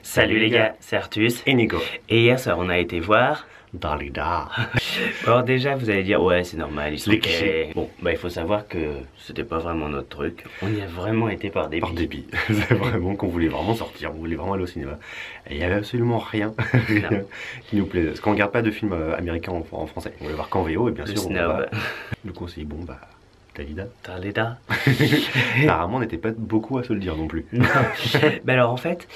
Salut les gars, c'est Artus et Nico. Et hier soir on a été voir Dalida. Alors déjà vous allez dire ouais c'est normal, ils sont Les gays. clichés. Bon bah il faut savoir que c'était pas vraiment notre truc. On y a vraiment été par dépit. Par dépit. C'est vraiment qu'on voulait vraiment sortir, on voulait vraiment aller au cinéma. Et il n'y avait absolument rien, rien qui nous plaisait. Parce qu'on ne regarde pas de films américains en français. On voulait voir qu'en VO et bien Le sûr on snob. va. Du coup on s'est dit bon bah Dalida. Dalida. Apparemment on n'était pas beaucoup à se le dire non plus. Non. Bah alors en fait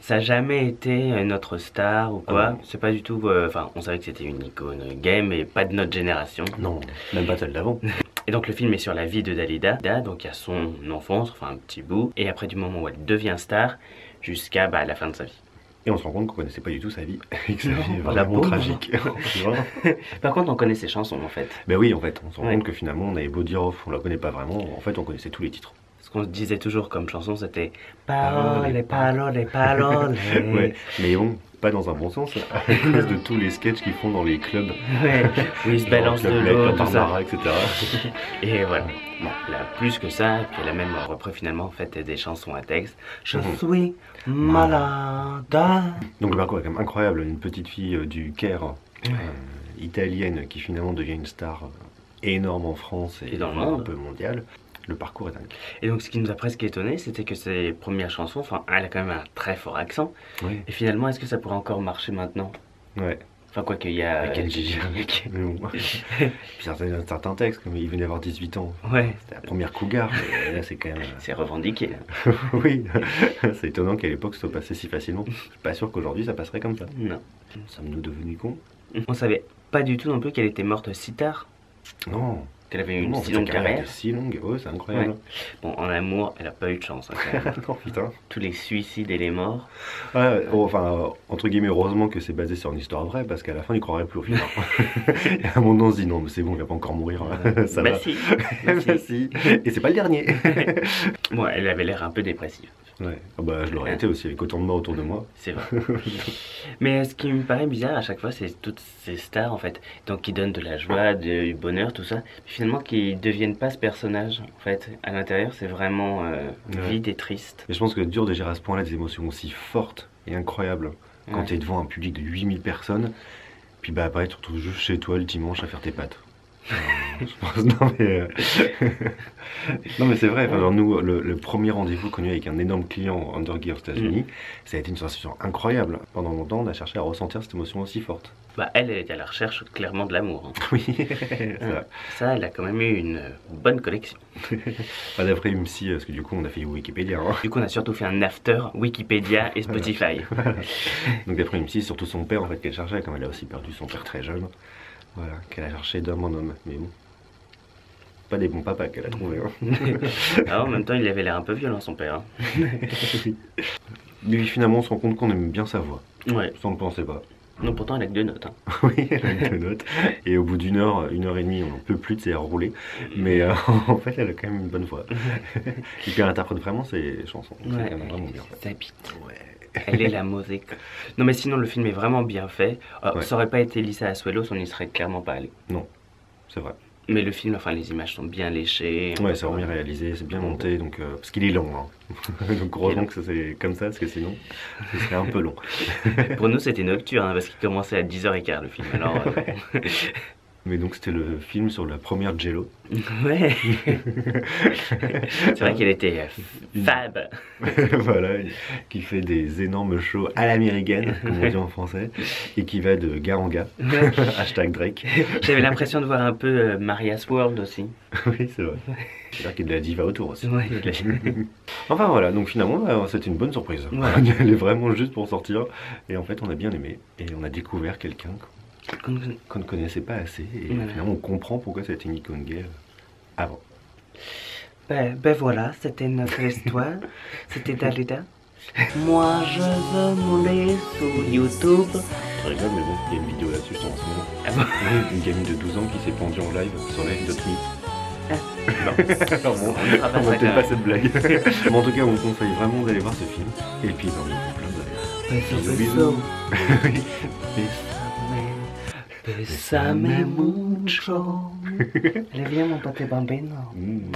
ça n'a jamais été notre star ou quoi. Ah bon. C'est pas du tout. Enfin, on savait que c'était une icône gay, mais pas de notre génération. Non, même pas celle d'avant. Et donc le film est sur la vie de Dalida. Donc il y a son enfance, enfin un petit bout. Et après du moment où elle devient star, jusqu'à la fin de sa vie. Et on se rend compte qu'on connaissait pas du tout sa vie. Et que sa vie est la vraiment pauvre. tragique. Par contre, on connaît ses chansons en fait. Ben oui, en fait, on se rend Ouais. compte que finalement on avait beau dire on la connaît pas vraiment. En fait, on connaissait tous les titres. Ce qu'on disait toujours comme chanson, c'était parole, parole, parole. Ouais, mais bon, pas dans un bon sens, à cause de tous les sketchs qu'ils font dans les clubs. Ouais, où ils se balancent de Club l'eau, Med, tout ça. Barbara, etc. Et voilà. Bon, là, plus que ça, puis elle a même repris finalement en fait des chansons à texte. Je suis malade. Donc le parcours est quand même incroyable, une petite fille du Caire, italienne, qui finalement devient une star énorme en France et dans le un monde. peu mondiale. Le parcours est dingue. Et donc ce qui nous a presque étonné, c'était que ses premières chansons, enfin, elle a quand même un très fort accent. Oui, Et finalement, est-ce que ça pourrait encore marcher maintenant? ouais. Enfin, quoi qu'il y a. Avec Gigi. Mais bon. Puis certains textes, comme il venait d'avoir 18 ans. Ouais, C'était la première cougar, et là c'est quand même. c'est revendiqué. Oui, c'est étonnant qu'à l'époque ça soit passé si facilement. Je suis pas sûr qu'aujourd'hui ça passerait comme ça. Non. Sommes-nous devenus cons? On savait pas du tout non plus qu'elle était morte si tard, Non. qu'elle avait une Non, si sa longue carrière. était si longue, ouais, c'est incroyable. Ouais. Bon, en amour, elle a pas eu de chance. Hein, quand même. Non, putain. Tous les suicides et les morts. Ouais, enfin, entre guillemets, heureusement que c'est basé sur une histoire vraie, parce qu'à la fin, il croirait plus au final. Et à un moment, on se dit, non, mais c'est bon, il va pas encore mourir. Ça Bah va. si. Bah si. Et c'est pas le dernier. Bon, elle avait l'air un peu dépressive. Ouais. Ah bah, je l'aurais été aussi, avec autant de morts autour de moi. C'est vrai. Mais ce qui me paraît bizarre à chaque fois, c'est toutes ces stars en fait, donc qui donnent de la joie, du bonheur, tout ça, puis finalement qui deviennent pas ce personnage en fait. À l'intérieur, c'est vraiment vide et triste. Et je pense que dur de gérer à ce point-là des émotions aussi fortes et incroyables quand Ouais. t'es devant un public de 8000 personnes, puis bah après tu te retrouves juste chez toi le dimanche à faire tes pâtes. Je pense, non mais c'est vrai, enfin, genre, nous le premier rendez-vous qu'on a eu avec un énorme client Undergear aux États-Unis, ça a été une sensation incroyable. Pendant longtemps on a cherché à ressentir cette émotion aussi forte. Bah elle est à la recherche clairement de l'amour. Hein. Oui, ça. Ça, elle a quand même eu une bonne collection. Pas d'après UMC, parce que du coup on a fait Wikipédia. Hein. Du coup, on a surtout fait un after Wikipédia et Spotify. Donc d'après UMC, surtout son père en fait qu'elle cherchait, comme elle a aussi perdu son père très jeune. Voilà, qu'elle a cherché d'homme en homme, mais bon. Pas des bons papas qu'elle a trouvé. Hein. Alors, en même temps, il avait l'air un peu violent, son père. Hein. Mais finalement, on se rend compte qu'on aime bien sa voix. Ouais. Ça, on ne pensait pas. Non, pourtant, elle a que 2 notes. Hein. Oui, elle a eu 2 notes. Et au bout d'une heure et demie, on n'en peut plus de ses rouler. Mais en fait, elle a quand même une bonne voix. Et puis elle interprète vraiment ses chansons. C'est Ouais, quand même vraiment bien. ça pique. Ouais. Elle est la musique. Non, mais sinon, le film est vraiment bien fait. Ouais. Ça aurait pas été Lisa Asuelos, on n'y serait clairement pas allé. Non, c'est vrai. Mais le film, enfin, les images sont bien léchées. Ouais, c'est vraiment bien réalisé, c'est bien monté, donc, parce qu'il est long. Hein. Donc heureusement que c'est comme ça, parce que sinon, ce serait un peu long. Pour nous, c'était nocturne, hein, parce qu'il commençait à 10h15 le film. Alors, Mais donc c'était le film sur la première Jello. ouais. C'est vrai qu'elle était fab. Voilà, qui fait des énormes shows à l'américaine, comme on dit en français, et qui va de gars en gars. Hashtag Drake. J'avais l'impression de voir un peu Maria's World aussi. Oui, c'est vrai. C'est-à-dire qu'il y a de la diva autour aussi. Ouais. Enfin voilà, donc finalement, c'était une bonne surprise. Ouais. On y allait vraiment juste pour sortir, et en fait, on a bien aimé, et on a découvert quelqu'un qu'on ne connaissait pas assez, et Voilà. finalement, on comprend pourquoi ça a été une icône gay avant. Ben voilà, c'était notre histoire. C'était Dalida. Moi, je veux mouler sur YouTube. Je rigole, mais bon, il y a une vidéo là-dessus, je t'en en ce moment. Ah bon? Une gamine de 12 ans qui s'est pendue en live sur Live.me. Alors bon, On fera pas on ça, va peut-être quand pas cette blague. Mais en tout cas, on vous conseille vraiment d'aller voir ce film. Et puis, on vous plein de bisous, bisous. Oui. Bésame mucho. Le bien, mon pote bambino. Mm.